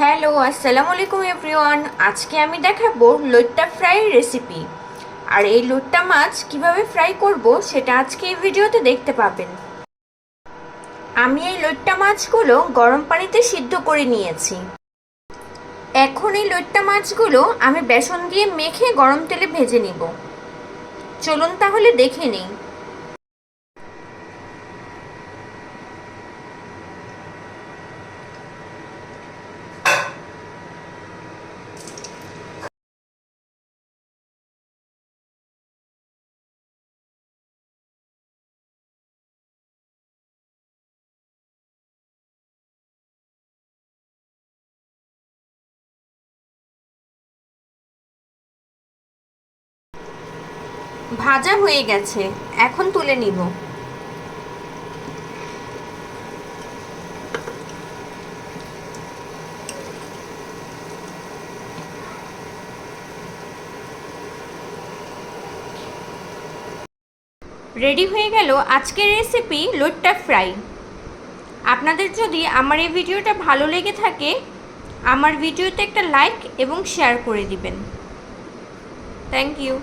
Hello, আসসালামু আলাইকুম everyone. আজকে আমি দেখাবো লইট্টা ফ্রাই রেসিপি। আর এই লইট্টা মাছ কিভাবে ফ্রাই করব সেটা আজকে এই ভিডিওতে দেখতে পাবেন। আমি এই লইট্টা মাছগুলো গরম পানিতে সিদ্ধ করে নিয়েছি। এখন এই লইট্টা মাছগুলো আমি বেসন দিয়ে মেখে গরম তেলে ভেজে নিব। চলুন তাহলে দেখে নিই। ভাজা হয়ে গেছে, এখন তুলে নিব। রেডি হয়ে গেল আজকের রেসিপি লইট্টা ফ্রাই। আপনাদের যদি আমার এই ভিডিওটা ভালো লেগে থাকে, আমার ভিডিওতে একটা লাইক এবং শেয়ার করে দিবেন। Thank you.